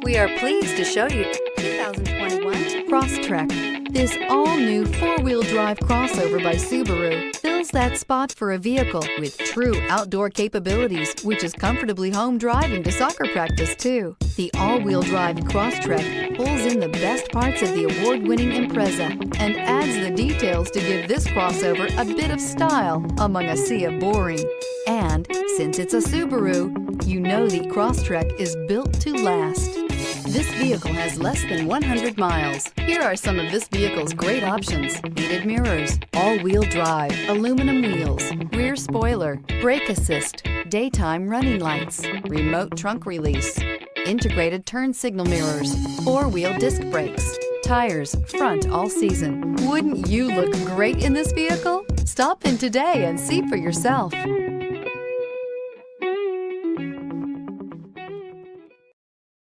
We are pleased to show you 2021 Crosstrek. This all-new four-wheel drive crossover by Subaru fills that spot for a vehicle with true outdoor capabilities, which is comfortably home driving to soccer practice too. The all-wheel drive Crosstrek pulls in the best parts of the award-winning Impreza and adds the details to give this crossover a bit of style among a sea of boring. And since it's a Subaru, you know the Crosstrek is built to last. This vehicle has less than 100 miles. Here are some of this vehicle's great options: heated mirrors, all-wheel drive, aluminum wheels, rear spoiler, brake assist, daytime running lights, remote trunk release, integrated turn signal mirrors, four-wheel disc brakes, tires front all season. Wouldn't you look great in this vehicle? Stop in today and see for yourself.